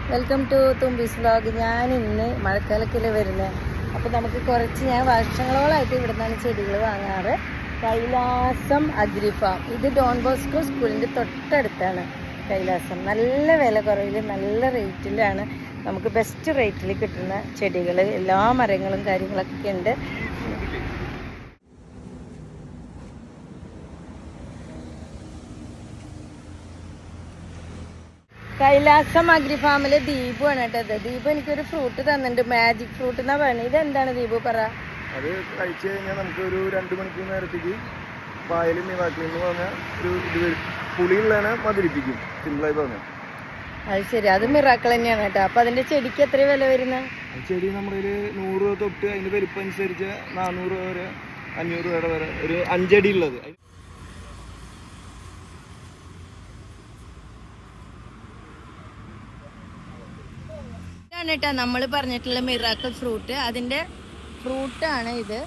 Welcome to തുമ്പീസ് vlog. ഞാൻ ഇന്ന് മഴക്കാലത്തിൽ വരുന്നത്. അപ്പോൾ നമുക്ക് കുറച്ച് ഞാൻ വർഷങ്ങളോളായിട്ട് ഇവിടെ നിന്നാണ് ചെടികൾ വാങ്ങാറ്. കൈലാസം അഗ്രി ഫാം, ഇത് ഡോൺ ബോസ്കോ സ്കൂളിൻ്റെ തൊട്ടടുത്താണ് കൈലാസം. നല്ല വില കുറവിൽ നല്ല റേറ്റിലാണ് നമുക്ക് ബെസ്റ്റ് റേറ്റിൽ കിട്ടുന്ന ചെടികൾ, എല്ലാ മരങ്ങളും കാര്യങ്ങളൊക്കെ ഉണ്ട്. കൈലാസം അഗ്രി ഫാമിലെ ദീപു ആണ് കേട്ടത്. ദീപു എനിക്കൊരു ഫ്രൂട്ട് തന്നിട്ടുണ്ട്, മാജിക് ഫ്രൂട്ട് എന്നാ പറയുന്നത്. ഇതെന്താണ് ദീപു പറ? അത് കഴിച്ചു കഴിഞ്ഞാൽ നമുക്ക് ഒരു 2 മണിക്കൂർ നേരത്തേക്ക് പായലും മിറാക്കിൾ എന്ന് പറഞ്ഞാൽ ഒരു ഇത് പുളിയുള്ളതിനെ മധുരിപ്പിക്കും, സിമ്പിളായി പറഞ്ഞാൽ. അത് ശരി, അത് മിറാക്കിൾ തന്നെയാണ് കേട്ടോ. അപ്പൊ അതിന്റെ ചെടിക്ക് എത്ര വില വരുന്നത്? ചെടി നമ്മുടെ 100 രൂപ തൊട്ട് അതിന്റെ വലിപ്പം അനുസരിച്ച് 400 രൂപ വരെ 500 രൂപ വരെ ഒരു 5 അടി ഉള്ളത്. കേട്ടാ നമ്മൾ പറഞ്ഞിട്ടുള്ള മിറാക്കിൾ ഫ്രൂട്ട്, അതിന്റെ ഫ്രൂട്ടാണ് ഇത്.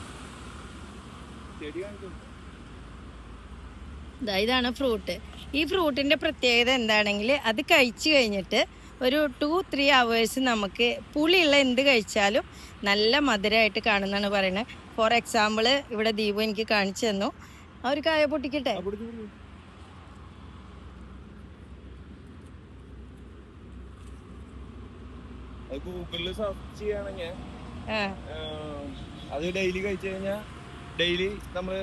ഇതാണ് ഫ്രൂട്ട്. ഈ ഫ്രൂട്ടിന്റെ പ്രത്യേകത എന്താണെങ്കിൽ അത് കഴിച്ചു കഴിഞ്ഞിട്ട് ഒരു 2-3 hours നമുക്ക് പുളിയുള്ള എന്ത് കഴിച്ചാലും നല്ല മധുരമായിട്ട് കാണുന്നതാണ് പറയുന്നത്. ഫോർ എക്സാമ്പിൾ ഇവിടെ ദീപു എനിക്ക് കാണിച്ചു തന്നു. ആ ഒരു കായ പൊട്ടിക്കട്ടെ. ഗൂഗിളിൽ സെർച്ച് ചെയ്യുകയാണെങ്കിൽ അത് ഡെയിലി കഴിച്ചു കഴിഞ്ഞാൽ ഡെയിലി നമ്മള്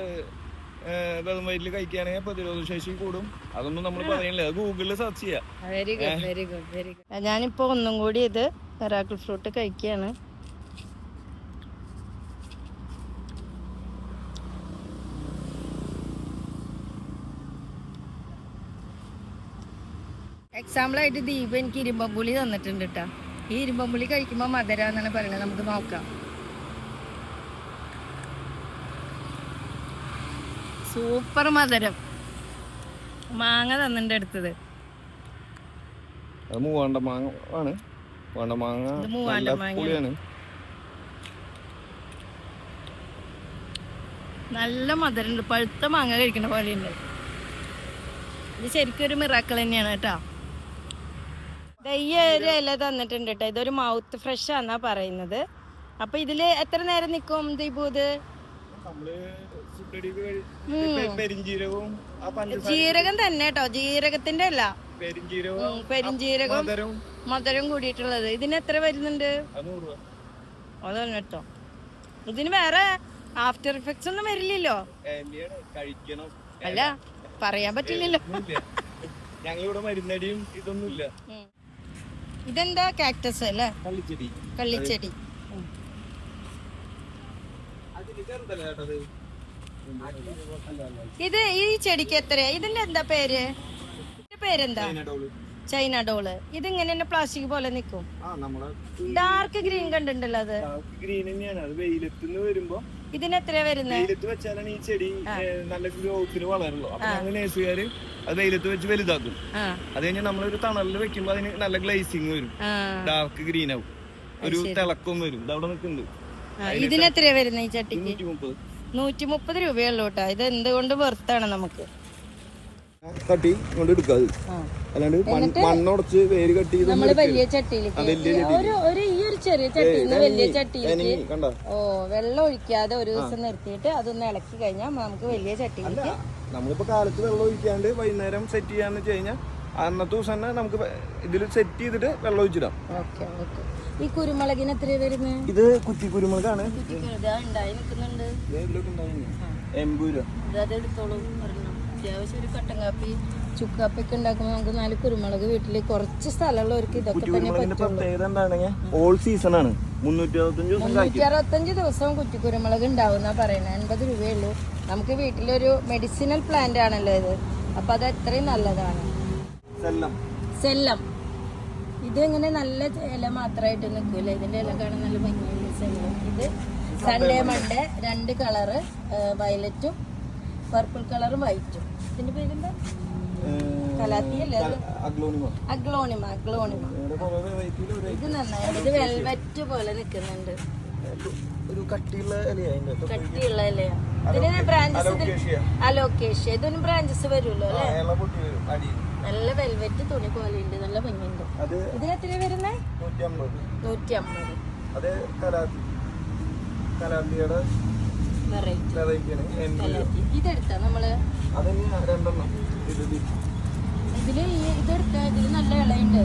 വെറും വയറ്റിൽ കഴിക്കുകയാണെങ്കിൽ പ്രതിരോധ ശേഷി കൂടും. അതൊന്നും നമ്മൾ പറയണില്ല, അത് ഗൂഗിളിൽ സെർച്ച് ചെയ്യാം. Very good, very good, very good. ഞാനിപ്പോ ഒന്നും കൂടി ഇത് മിറാക്കിൾ ഫ്രൂട്ട് കഴിക്കുകയാണ്. എക്സാമ്പിളായിട്ട് ദീപ എനിക്ക് ഇരുമ്പമ്പുളി തന്നിട്ടുണ്ട് കേട്ടോ. ഈ ഇരുമ്പമ്പുളി കഴിക്കുമ്പോൾ മധുര എന്നാണ് പറയുന്നത്. നമുക്ക് നോക്കാം. സൂപ്പർ മധുരം. മാങ്ങ തന്നിട്ട് എടുത്തത് മൂവാണ്ട മാങ്ങ ആണ്. മൂവാണ്ട മാങ്ങ നല്ല മധുരമുണ്ട്. പഴുത്ത മാങ്ങ കഴിക്കണ പോലെയുണ്ട്. ഇത് ശരിക്കും ഒരു മിറാക്കിൾ തന്നെയാണ് കേട്ടോ. ഈ ഒരു ഇല തന്നിട്ടുണ്ട് കേട്ടോ. ഇതൊരു മൗത്ത് ഫ്രഷ് ആണെന്നാ പറയുന്നത്. അപ്പൊ ഇതില് എത്ര നേരം നിക്കും ദീപു? ഇത് ജീരകം തന്നെ കേട്ടോ, ജീരകത്തിന്റെ അല്ല, പെരിഞ്ജീരകം മധുരം കൂടിയിട്ടുള്ളത്. ഇതിന് എത്ര വരുന്നുണ്ട്? അതാണ് കേട്ടോ. ഇതിന് വേറെ ആഫ്റ്റർ ഇഫക്ട്സ് ഒന്നും വരില്ലല്ലോ? അല്ല, പറയാൻ പറ്റില്ലല്ലോ. ഞങ്ങളിവിടെ മരുന്നടിയും ഇതൊന്നുമില്ല. ഇതെന്താ? കാക്ടസ് അല്ലേ? കള്ളിച്ചെടി. ഇത് ഈ ചെടിക്ക് എത്രയാ? ഇതിന്റെ എന്താ പേര്? പേരെന്താ? China doll. ഇതിങ്ങനെ തന്നെ പ്ലാസ്റ്റിക് പോലെ നിക്കും. ഡാർക്ക് ഗ്രീൻ കണ്ടിട്ടുണ്ടല്ലോ. അത് ഗ്രീൻ തന്നെയാണ്. അത് വെയിലത്തുനിന്ന് വരുമ്പോ ഇതിന് എത്രയാ വരുന്നത്? വെയിലത്ത് വെച്ചാലാണ് ഈ ചെടി നല്ല ഗ്രോത്തിന് വളരുള്ളൂ. അപ്പൊ ഞങ്ങൾ നേഴ്സുകാര് അത് വെയിലത്ത് വെച്ച് വലുതാക്കും. അത് കഴിഞ്ഞാൽ നമ്മളൊരു തണലിൽ വെക്കുമ്പോ അതിന് നല്ല ഗ്ലേസിങ് വരും, ഡാർക്ക് ഗ്രീൻ ആവും, ഒരു തിളക്കം വരും. ഇത് അവിടെ നിൽക്കുന്നുണ്ട്. ഇതിന് എത്രയാ വരുന്നത് ഈ ചട്ടിക്ക്? 130 രൂപയുള്ളൂ കേട്ടോ. ഇത് എന്തുകൊണ്ട് വെർത്താണ് നമുക്ക്. കട്ടി കൊണ്ട് എടുക്കാത്, അല്ലാണ്ട് മണ്ണുടച്ച് വേര് കട്ടി നമ്മള് വലിയ ചട്ടിയിലേക്ക് ഈ ഒരു ചെറിയ ചട്ടിയിൽ നിന്ന് വലിയ ചട്ടിയിലേക്ക് വെള്ളം ഒഴിക്കാതെ ഒരു ദിവസം നിർത്തിയിട്ട് അതൊന്ന് ഇളക്കി കഴിഞ്ഞാൽ നമുക്ക് വലിയ ചട്ടിയിലേക്ക്. നമ്മളിപ്പോ കാലത്ത് വെള്ളം ഒഴിക്കാണ്ട് വൈകുന്നേരം സെറ്റ് ചെയ്യാന്ന് വെച്ച് കഴിഞ്ഞാൽ അന്നത്തെ ദിവസം തന്നെ നമുക്ക് ഇതിൽ സെറ്റ് ചെയ്തിട്ട് വെള്ളം ഒഴിച്ചിടാം. Okay okay. ഈ കുരുമുളകിന് എത്രയാ വരുന്നത്? ഇത് കുറ്റി കുരുമുളകാണ്. ഉണ്ടായി നിൽക്കുന്നുണ്ട്. 80 രൂപ. അതെടുത്തോളൂ. അത്യാവശ്യം ഒരു കട്ടൻ കാപ്പി ചുക്കാപ്പി ഒക്കെ ഉണ്ടാക്കുമ്പോൾ നമുക്ക് 4 കുരുമുളക് വീട്ടില് കുറച്ച് സ്ഥലമുള്ളവർക്ക് ഇതൊക്കെ തന്നെ പറ്റുള്ളൂ. ഓൾ സീസൺ ആണ്. 365 ദിവസവും കുറ്റി കുരുമുളക് ഉണ്ടാവുന്ന പറയുന്നത്. 80 രൂപയുള്ളൂ. നമുക്ക് വീട്ടിലൊരു മെഡിസിനൽ പ്ലാന്റ് ആണല്ലോ ഇത്. അപ്പൊ അത് അത്രയും നല്ലതാണ്. സെല്ലം. ഇത് ഇങ്ങനെ നല്ല ഇല മാത്രമായിട്ട് നിൽക്കൂല. ഇതിന്റെ ഇല കാണാൻ നല്ല ഭംഗിയുള്ള സെല്ലം. ഇത് സൺഡേ മൺഡേ 2 കളറ്, വയലറ്റും പർപ്പിൾ കളറും വൈറ്റും. ഇതിന്റെ പേരെന്താ? കലാത്തിയല്ലേ? അഗ്ലോണിമ. ഇത് നന്നായി. ഇത് വെൽവെറ്റ് പോലെ നിൽക്കുന്നുണ്ട്. കട്ടിയുള്ള ഇലയാ. ഇതിന് ബ്രാഞ്ചസ് അലോക്കേഷ്യ. ഇതിന് ബ്രാഞ്ചസ് വരുമല്ലോ അല്ലേ? നല്ല വെൽവെറ്റ് തുണി പോലെ ഉണ്ട്. നല്ല ഭംഗിയുണ്ട്. ഇതിന് എത്ര വരുന്നേ? 150. 150. അത് കലാത്തിയുടെ വെറൈറ്റിയാണ്. ഇതെടുത്താ നമ്മള് അതിന് 2 ഇതില് ഇതെടുത്ത ഇതില് നല്ല ഇളയുണ്ട്.